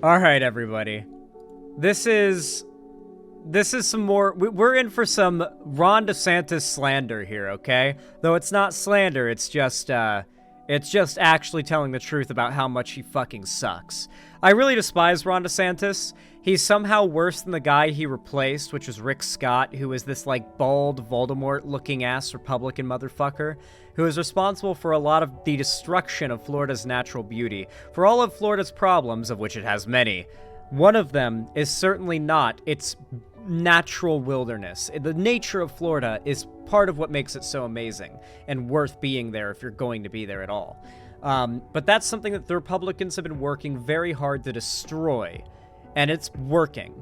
All right, everybody. This is some more. We're in for some Ron DeSantis slander here, okay? Though it's not slander. It's just actually telling the truth about how much he fucking sucks. I really despise Ron DeSantis. He's somehow worse than the guy he replaced, which was Rick Scott, who was this, like, bald, Voldemort-looking-ass Republican motherfucker, who is responsible for a lot of the destruction of Florida's natural beauty. For all of Florida's problems, of which it has many, one of them is certainly not its natural wilderness. The nature of Florida is part of what makes it so amazing and worth being there if you're going to be there at all. But that's something that the Republicans have been working very hard to destroy, and it's working.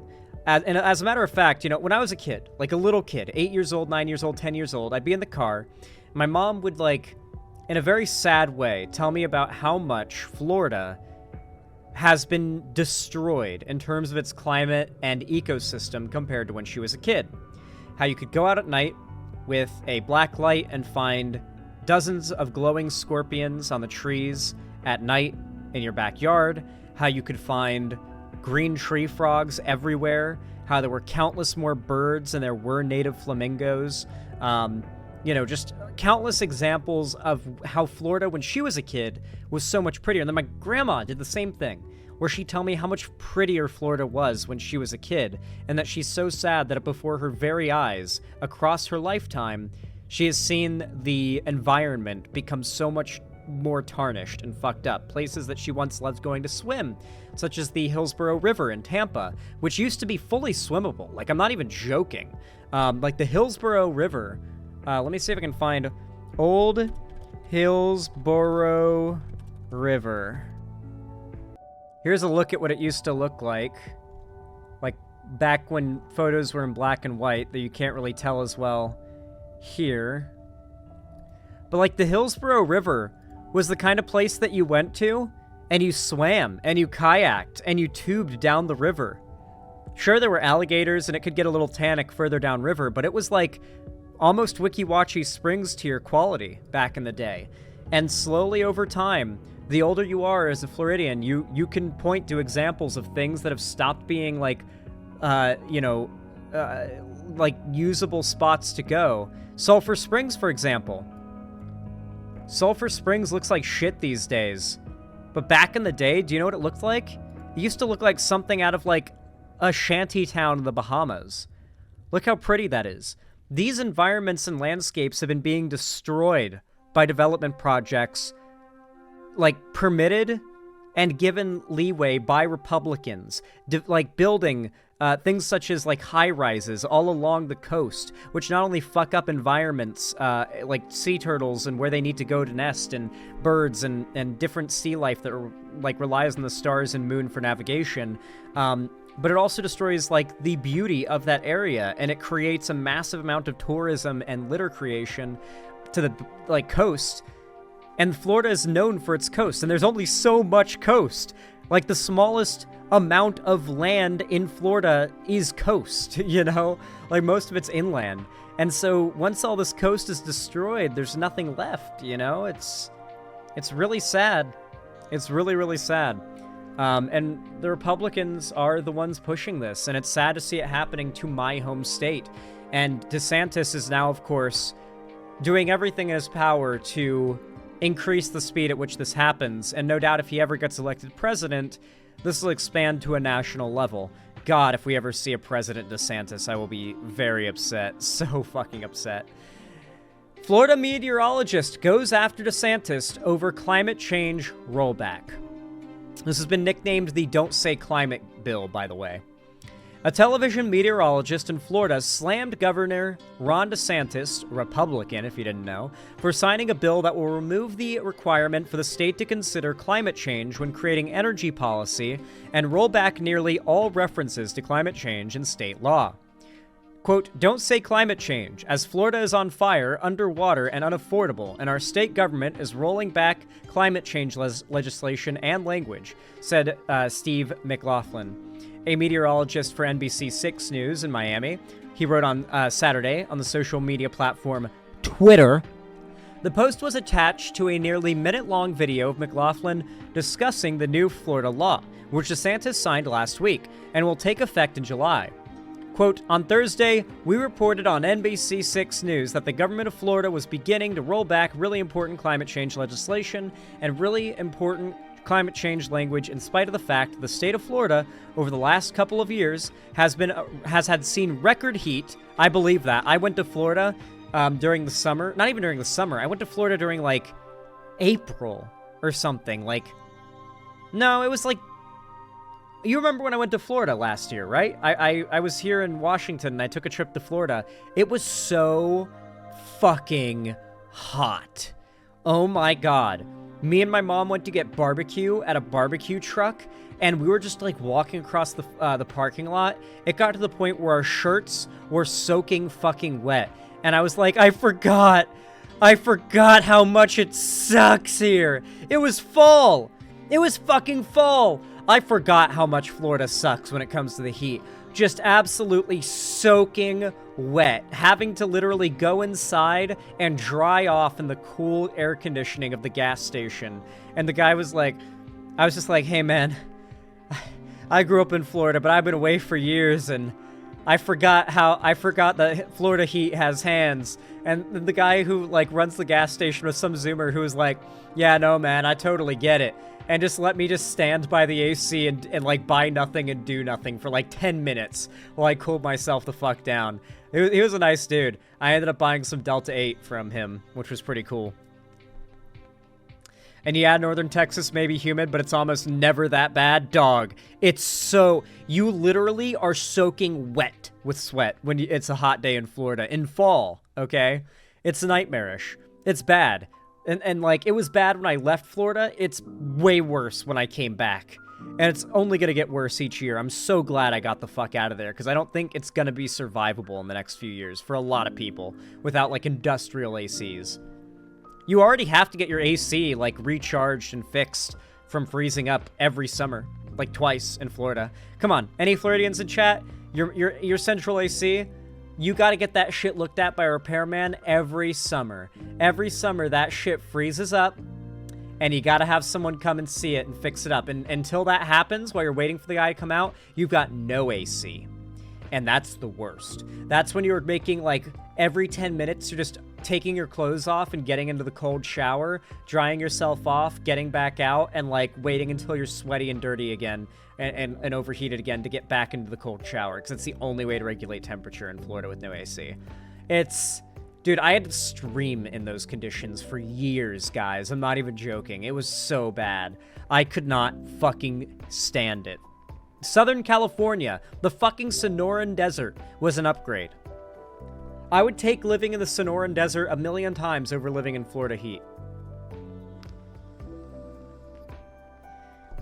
And as a matter of fact, you know, when I was a kid, like a little kid, 8 years old, 9 years old, 10 years old, I'd be in the car. My mom would, like, in a very sad way, tell me about how much Florida has been destroyed in terms of its climate and ecosystem compared to when she was a kid. How you could go out at night with a black light and find dozens of glowing scorpions on the trees at night in your backyard. How you could find green tree frogs everywhere. How there were countless more birds than there were native flamingos. You know, just countless examples of how Florida, when she was a kid, was so much prettier. And then my grandma did the same thing, where she'd tell me how much prettier Florida was when she was a kid, and that she's so sad that before her very eyes, across her lifetime, she has seen the environment become so much more tarnished and fucked up. Places that she once loved going to swim, such as the Hillsborough River in Tampa, which used to be fully swimmable. Like, I'm not even joking. Like, the Hillsborough River... let me see if I can find Old Hillsborough River. Here's a look at what it used to look like back when photos were in black and white, that you can't really tell as well here. But, like, the Hillsborough River was the kind of place that you went to, and you swam, and you kayaked, and you tubed down the river. Sure, there were alligators, and it could get a little tannic further downriver, but it was, like, almost Wiki-Wachi Springs tier quality back in the day. And slowly over time, the older you are as a Floridian, you can point to examples of things that have stopped being like, like usable spots to go. Sulphur Springs, for example. Sulphur Springs looks like shit these days. But back in the day, do you know what it looked like? It used to look like something out of like a shanty town in the Bahamas. Look how pretty that is. These environments and landscapes have been being destroyed by development projects, like permitted and given leeway by Republicans, like building things such as like high-rises all along the coast, which not only fuck up environments like sea turtles and where they need to go to nest, and birds and different sea life that like relies on the stars and moon for navigation, but it also destroys, like, the beauty of that area, and it creates a massive amount of tourism and litter creation to the, like, coast. And Florida is known for its coast, and there's only so much coast. Like, the smallest amount of land in Florida is coast, you know? Like, most of it's inland. And so, once all this coast is destroyed, there's nothing left, you know? It's really sad. It's really, really sad. And the Republicans are the ones pushing this, and it's sad to see it happening to my home state. And DeSantis is now, of course, doing everything in his power to increase the speed at which this happens, and no doubt if he ever gets elected president, this will expand to a national level. God, if we ever see a President DeSantis, I will be very upset. So fucking upset. Florida meteorologist goes after DeSantis over climate change rollback. This has been nicknamed the Don't Say Climate Bill, by the way. A television meteorologist in Florida slammed Governor Ron DeSantis, Republican if you didn't know, for signing a bill that will remove the requirement for the state to consider climate change when creating energy policy and roll back nearly all references to climate change in state law. Quote, "Don't say climate change, as Florida is on fire, underwater, and unaffordable, and our state government is rolling back climate change legislation and language," said Steve McLaughlin, a meteorologist for NBC6 News in Miami. He wrote on Saturday on the social media platform Twitter, The post was attached to a nearly minute-long video of McLaughlin discussing the new Florida law, which Desantis signed last week and will take effect in July. Quote, on Thursday, we reported on NBC6 News that the government of Florida was beginning to roll back really important climate change legislation and really important climate change language in spite of the fact that the state of Florida over the last couple of years has had seen record heat. I believe that. I went to Florida during the summer. Not even during the summer. I went to Florida during, like, April or something. Like, no, it was, like, you remember when I went to Florida last year, right? I was here in Washington, and I took a trip to Florida. It was so fucking hot. Oh, my God. Me and my mom went to get barbecue at a barbecue truck, and we were just, like, walking across the parking lot. It got to the point where our shirts were soaking fucking wet. And I was like, I forgot how much it sucks here. It was fall. It was fucking fall. I forgot how much Florida sucks when it comes to the heat. Just absolutely soaking wet. Having to literally go inside and dry off in the cool air conditioning of the gas station. And the guy was like, I was just like, hey man, I grew up in Florida, but I've been away for years, and I forgot that Florida heat has hands. And the guy who, like, runs the gas station was some Zoomer who was like, yeah, no, man, I totally get it. And just let me just stand by the AC and like, buy nothing and do nothing for, like, 10 minutes while I cooled myself the fuck down. He was a nice dude. I ended up buying some Delta 8 from him, which was pretty cool. And yeah, northern Texas may be humid, but it's almost never that bad. Dog, it's so... You literally are soaking wet with sweat when it's a hot day in Florida. In fall, okay? It's nightmarish. It's bad. And like, it was bad when I left Florida. It's way worse when I came back. And it's only going to get worse each year. I'm so glad I got the fuck out of there, because I don't think it's going to be survivable in the next few years for a lot of people without, like, industrial ACs. You already have to get your AC, like, recharged and fixed from freezing up every summer, like twice in Florida. Come on, any Floridians in chat? Your central AC? You gotta get that shit looked at by a repairman every summer. Every summer, that shit freezes up, and you gotta have someone come and see it and fix it up. And until that happens, while you're waiting for the guy to come out, you've got no AC. And that's the worst. That's when you're making, like, every 10 minutes, you're just taking your clothes off and getting into the cold shower, drying yourself off, getting back out, and, like, waiting until you're sweaty and dirty again and overheated again to get back into the cold shower, because it's the only way to regulate temperature in Florida with no AC. It's... Dude, I had to stream in those conditions for years, guys. I'm not even joking. It was so bad. I could not fucking stand it. Southern California, the fucking Sonoran Desert, was an upgrade. I would take living in the Sonoran Desert a million times over living in Florida heat.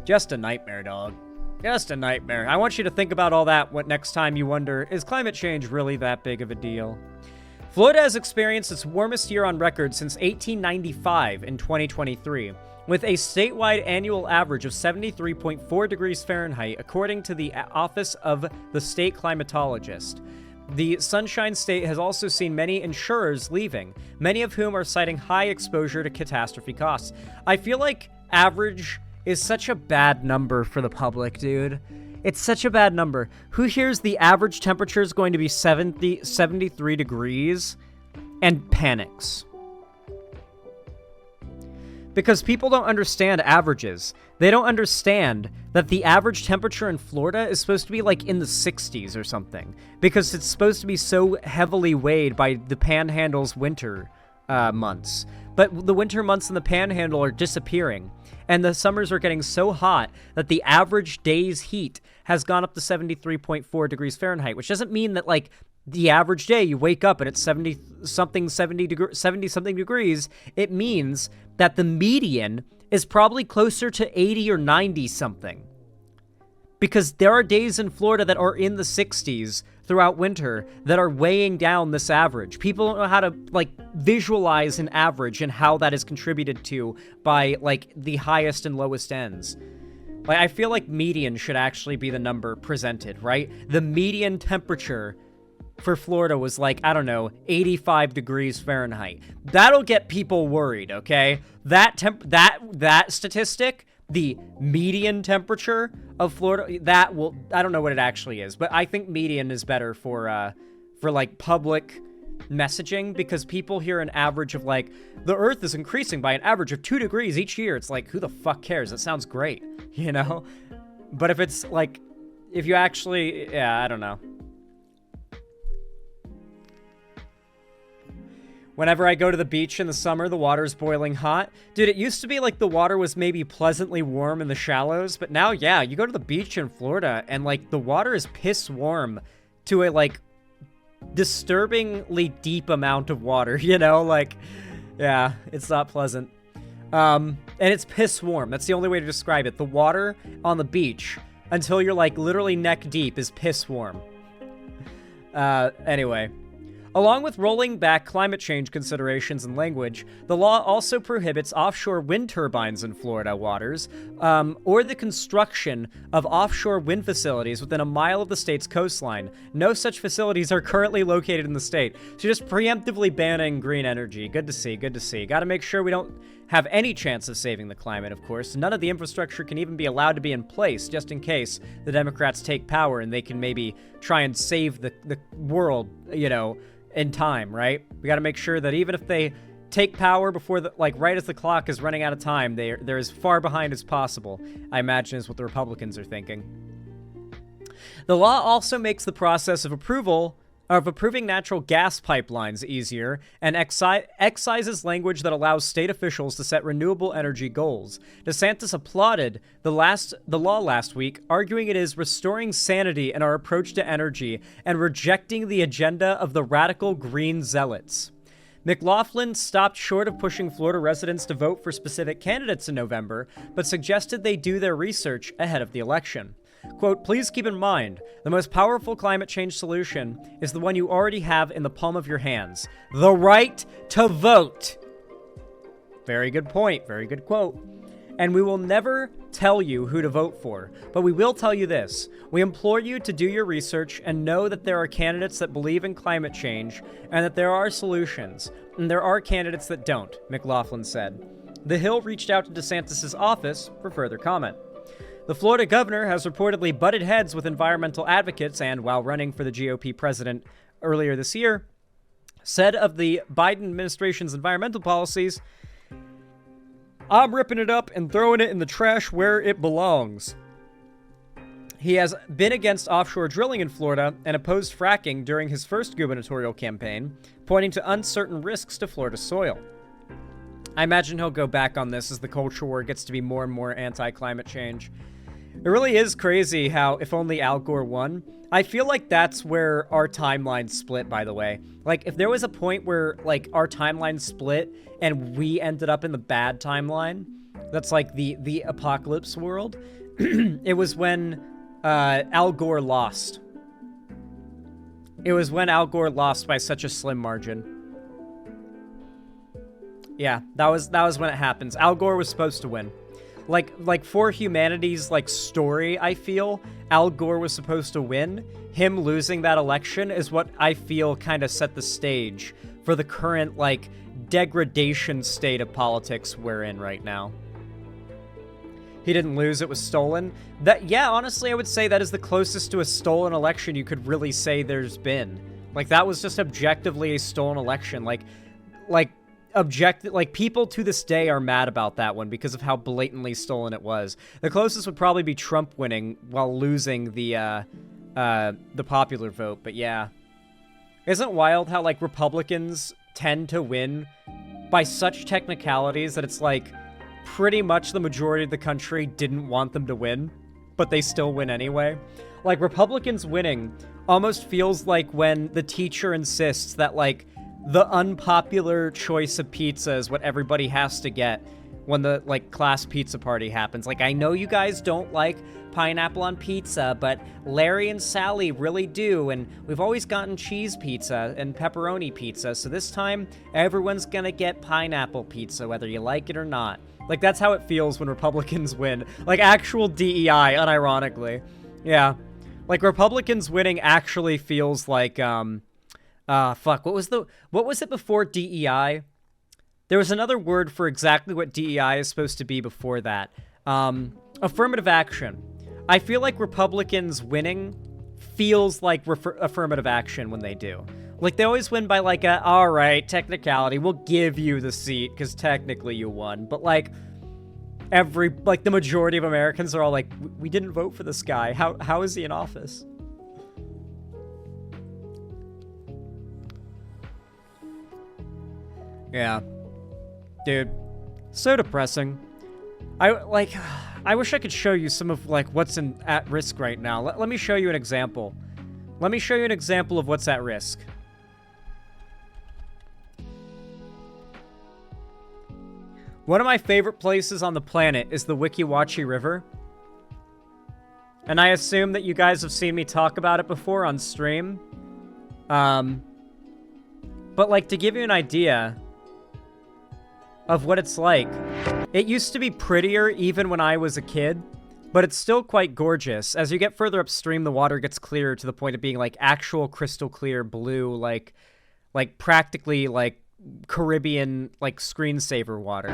Just a nightmare, dog. Just a nightmare. I want you to think about all that next time you wonder, is climate change really that big of a deal? Florida has experienced its warmest year on record since 1895 in 2023, with a statewide annual average of 73.4 degrees Fahrenheit, according to the Office of the State Climatologist. The Sunshine State has also seen many insurers leaving, many of whom are citing high exposure to catastrophe costs. I feel like average is such a bad number for the public, dude. It's such a bad number. Who hears the average temperature is going to be 73 degrees and panics? Because people don't understand averages. They don't understand that the average temperature in Florida is supposed to be like in the 60s or something. Because it's supposed to be so heavily weighed by the Panhandle's winter months. But the winter months in the Panhandle are disappearing. And the summers are getting so hot that the average day's heat has gone up to 73.4 degrees Fahrenheit, which doesn't mean that, like, the average day you wake up and it's 70-something degrees. It means that the median is probably closer to 80 or 90 something. Because there are days in Florida that are in the 60s throughout winter that are weighing down this average. People don't know how to, like, visualize an average and how that is contributed to by, like, the highest and lowest ends. Like, I feel like median should actually be the number presented, right? The median temperature for Florida was like, I don't know, 85 degrees Fahrenheit. That'll get people worried, okay? That statistic, the median temperature of Florida, that will, I don't know what it actually is, but I think median is better for like public messaging, because people hear an average of like, the Earth is increasing by an average of 2 degrees each year. It's like, who the fuck cares? That sounds great, you know? But if it's like, if you actually, yeah, I don't know. Whenever I go to the beach in the summer, the water's boiling hot. Dude, it used to be like the water was maybe pleasantly warm in the shallows, but now, yeah, you go to the beach in Florida and like the water is piss warm to a like disturbingly deep amount of water, you know? Like, yeah, it's not pleasant. And it's piss warm. That's the only way to describe it. The water on the beach, until you're like literally neck deep, is piss warm. Anyway. Along with rolling back climate change considerations and language, the law also prohibits offshore wind turbines in Florida waters, or the construction of offshore wind facilities within a mile of the state's coastline. No such facilities are currently located in the state. So just preemptively banning green energy. Good to see, good to see. Got to make sure we don't have any chance of saving the climate, of course. None of the infrastructure can even be allowed to be in place, just in case the Democrats take power and they can maybe try and save the world, you know, in time, right? We got to make sure that even if they take power before the, like, right as the clock is running out of time, they're as far behind as possible, I imagine is what the Republicans are thinking. The law also makes the process of approving natural gas pipelines easier, and excises language that allows state officials to set renewable energy goals. Desantis applauded the law last week, arguing it is restoring sanity in our approach to energy and rejecting the agenda of the radical green zealots. McLaughlin stopped short of pushing Florida residents to vote for specific candidates in November, but suggested they do their research ahead of the election. Quote, please keep in mind, the most powerful climate change solution is the one you already have in the palm of your hands. The right to vote. Very good point. Very good quote. And we will never tell you who to vote for, but we will tell you this. We implore you to do your research and know that there are candidates that believe in climate change and that there are solutions, and there are candidates that don't, McLaughlin said. The Hill reached out to DeSantis' office for further comment. The Florida governor has reportedly butted heads with environmental advocates and, while running for the GOP president earlier this year, said of the Biden administration's environmental policies, I'm ripping it up and throwing it in the trash where it belongs. He has been against offshore drilling in Florida and opposed fracking during his first gubernatorial campaign, pointing to uncertain risks to Florida soil. I imagine he'll go back on this as the culture war gets to be more and more anti-climate change. It really is crazy how if only Al Gore won. I feel like that's where our timeline split, by the way. Like, if there was a point where, like, our timeline split and we ended up in the bad timeline, that's like the apocalypse world, it was when Al Gore lost. It was when Al Gore lost by such a slim margin. Yeah, that was when it happens. Al Gore was supposed to win. Like for humanity's like story, I feel Al Gore was supposed to win. Him losing that election is what I feel kind of set the stage for the current like degradation state of politics we're in right now. He didn't lose, it was stolen. That, yeah, honestly, I would say that is the closest to a stolen election you could really say there's been. Like, that was just objectively a stolen election. Like people to this day are mad about that one because of how blatantly stolen it was. The closest would probably be Trump winning while losing the popular vote, but yeah. Isn't it wild how, like, Republicans tend to win by such technicalities that it's like pretty much the majority of the country didn't want them to win, but they still win anyway? Like, Republicans winning almost feels like when the teacher insists that, like, the unpopular choice of pizza is what everybody has to get when the, like, class pizza party happens. Like, I know you guys don't like pineapple on pizza, but Larry and Sally really do, and we've always gotten cheese pizza and pepperoni pizza, so this time, everyone's gonna get pineapple pizza, whether you like it or not. Like, that's how it feels when Republicans win. Like, actual DEI, unironically. Yeah. Like, Republicans winning actually feels like, Fuck. What was it before DEI? There was another word for exactly what DEI is supposed to be before that. Affirmative action. I feel like Republicans winning feels like affirmative action when they do. Like, they always win by, like, all right, technicality, we'll give you the seat, because technically you won. But, like, the majority of Americans are all like, we didn't vote for this guy. How is he in office? Yeah. Dude. So depressing. I wish I could show you some of, like, what's at risk right now. Let me show you an example. Let me show you an example of what's at risk. One of my favorite places on the planet is the Weeki Wachee River. And I assume that you guys have seen me talk about it before on stream. But, like, to give you an idea of what it's like, it used to be prettier even when I was a kid, but it's still quite gorgeous. As you get further upstream, the water gets clearer to the point of being, like, actual crystal clear blue, like practically, like, Caribbean, like, screensaver water.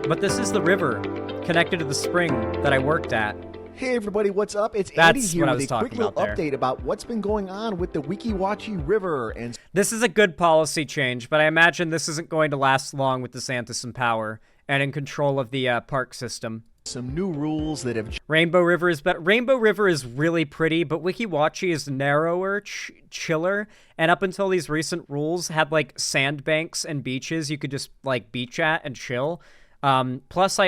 But this is the river connected to the spring that I worked at. Hey everybody, what's up? It's Andy here with a quick little there. update about what's been going on with the Weeki Wachee River. And this is a good policy change, but I imagine this isn't going to last long with DeSantis in power and in control of the park system. Some new rules that have... Rainbow River is better. Rainbow River is really pretty, but Weeki Wachee is narrower, chiller, and up until these recent rules had, like, sandbanks and beaches you could just, like, beach at and chill. Plus,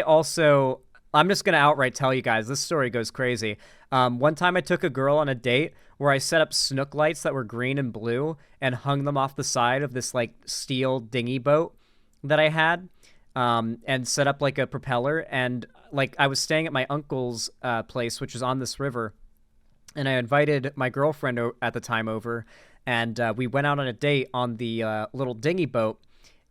I'm just going to outright tell you guys, this story goes crazy. One time I took a girl on a date where I set up snook lights that were green and blue and hung them off the side of this, like, steel dinghy boat that I had, and set up, like, a propeller. And, like, I was staying at my uncle's place, which is on this river, and I invited my girlfriend at the time over, and we went out on a date on the little dinghy boat.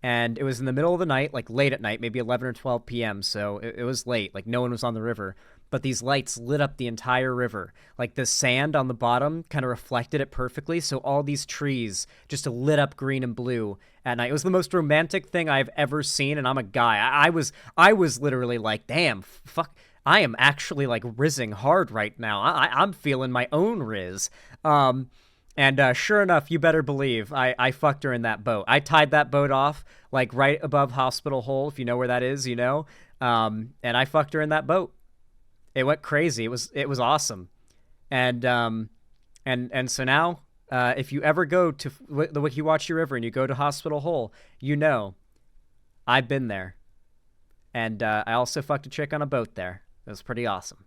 And it was in the middle of the night, like late at night, maybe 11 or 12 p.m., so it was late. Like, no one was on the river. But these lights lit up the entire river. Like, the sand on the bottom kind of reflected it perfectly, so all these trees just lit up green and blue at night. It was the most romantic thing I've ever seen, and I'm a guy. I was literally like, damn, fuck, I am actually, like, rizzing hard right now. I'm feeling my own rizz. And sure enough, you better believe, I fucked her in that boat. I tied that boat off, like, right above Hospital Hole, if you know where that is, you know. And I fucked her in that boat. It went crazy. It was awesome. And so now, if you ever go to the Weeki Wachee River and you go to Hospital Hole, you know, I've been there. And I also fucked a chick on a boat there. It was pretty awesome.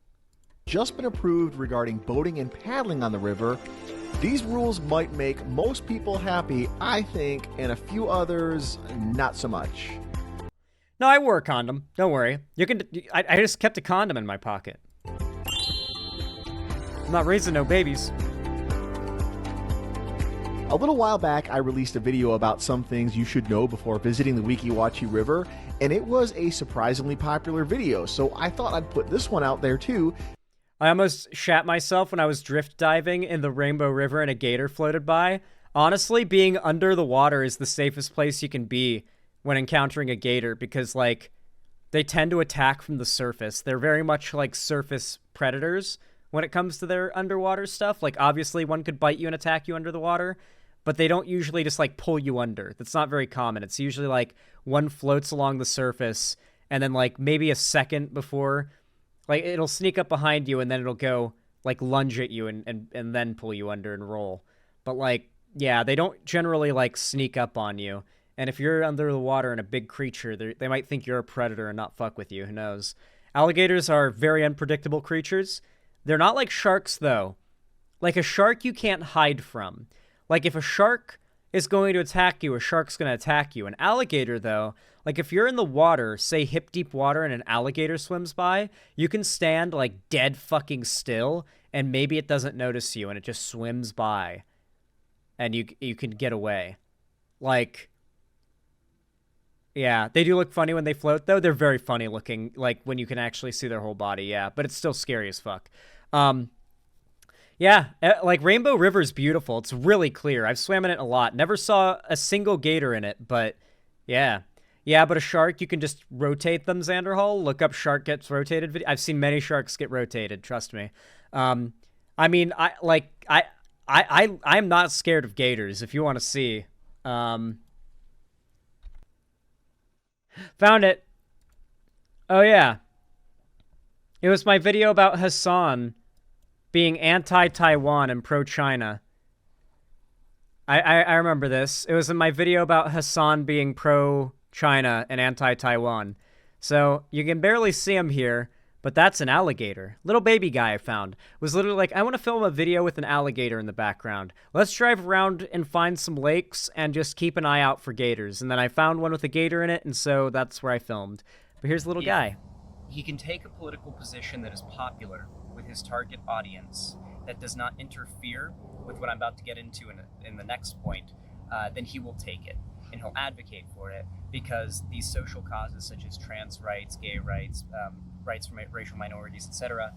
Just been approved regarding boating and paddling on the river. These rules might make most people happy, I think, and a few others not so much. No, I wore a condom. Don't worry. I just kept a condom in my pocket. I'm not raising no babies. A little while back, I released a video about some things you should know before visiting the Weeki Wachee River, and it was a surprisingly popular video, so I thought I'd put this one out there too. I almost shat myself when I was drift diving in the Rainbow River and a gator floated by. Honestly, being under the water is the safest place you can be when encountering a gator because, like, they tend to attack from the surface. They're very much like surface predators when it comes to their underwater stuff. Like, obviously, one could bite you and attack you under the water, but they don't usually just, like, pull you under. That's not very common. It's usually, like, one floats along the surface, and then, like, maybe a second before... Like, it'll sneak up behind you, and then it'll go, like, lunge at you and then pull you under and roll. But, like, yeah, they don't generally, like, sneak up on you. And if you're under the water and a big creature, they might think you're a predator and not fuck with you. Who knows? Alligators are very unpredictable creatures. They're not like sharks, though. Like, a shark you can't hide from. Like, if a shark is going to attack you, a shark's going to attack you. An alligator, though, like, if you're in the water, say hip-deep water, and an alligator swims by, you can stand, like, dead fucking still, and maybe it doesn't notice you, and it just swims by. And you can get away. Like, yeah, they do look funny when they float, though. They're very funny looking, like, when you can actually see their whole body, yeah. But it's still scary as fuck. Yeah, like Rainbow River's beautiful. It's really clear. I've swam in it a lot. Never saw a single gator in it, but yeah. Yeah, but a shark, you can just rotate them, Xanderhall. Look up shark gets rotated. I've seen many sharks get rotated, trust me. Um, I mean, I'm not scared of gators, if you want to see. Found it. Oh, yeah. It was my video about Hassan being anti-Taiwan and pro-China. I remember this. It was in my video about Hassan being pro-China and anti-Taiwan. So you can barely see him here, but that's an alligator. Little baby guy I found. Was literally like, I want to film a video with an alligator in the background. Let's drive around and find some lakes and just keep an eye out for gators. And then I found one with a gator in it, and so that's where I filmed. But here's the little guy. He can take a political position that is popular with his target audience that does not interfere with what I'm about to get into in the next point, then he will take it and he'll advocate for it, because these social causes such as trans rights, gay rights, rights for racial minorities, etc.,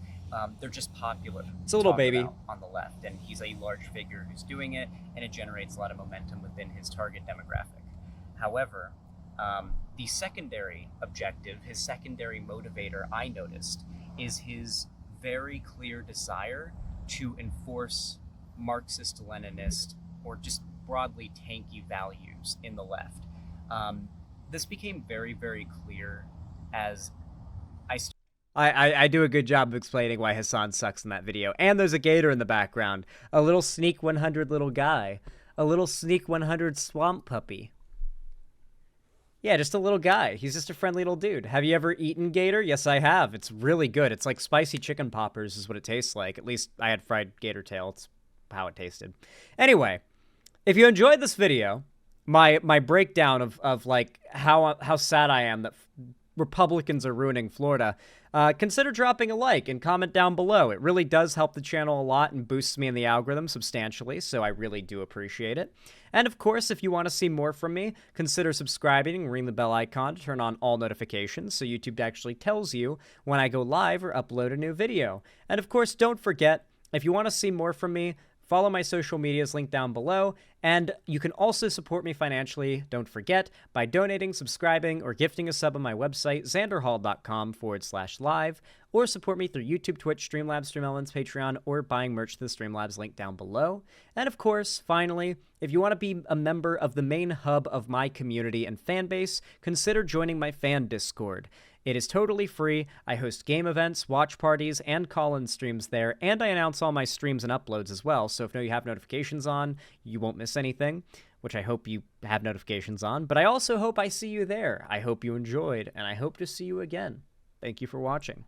they're just popular. It's a little baby on the left, and he's a large figure who's doing it, and it generates a lot of momentum within his target demographic. However, the secondary objective, his secondary motivator, I noticed, is his very clear desire to enforce Marxist-Leninist or just broadly tanky values in the left. This became very, very clear as I do a good job of explaining why Hassan sucks in that video. And there's a gator in the background. A little Sneak 100 little guy. A little Sneak 100 swamp puppy. Yeah, just a little guy. He's just a friendly little dude. Have you ever eaten gator? Yes, I have. It's really good. It's like spicy chicken poppers is what it tastes like. At least I had fried gator tail. It's how it tasted. Anyway, if you enjoyed this video, my breakdown of like how sad I am that Republicans are ruining Florida, consider dropping a like and comment down below. It really does help the channel a lot and boosts me in the algorithm substantially, so I really do appreciate it. And of course, if you want to see more from me, consider subscribing and ring the bell icon to turn on all notifications so YouTube actually tells you when I go live or upload a new video. And of course, don't forget, if you want to see more from me, follow my social medias linked down below, and you can also support me financially, don't forget, by donating, subscribing, or gifting a sub on my website, xanderhall.com/live, or support me through YouTube, Twitch, Streamlabs, StreamElements, Patreon, or buying merch to the Streamlabs link down below. And of course, finally, if you want to be a member of the main hub of my community and fan base, consider joining my fan Discord. It is totally free. I host game events, watch parties, and call-in streams there, and I announce all my streams and uploads as well, so if you have notifications on, you won't miss anything, which I hope you have notifications on, but I also hope I see you there. I hope you enjoyed, and I hope to see you again. Thank you for watching.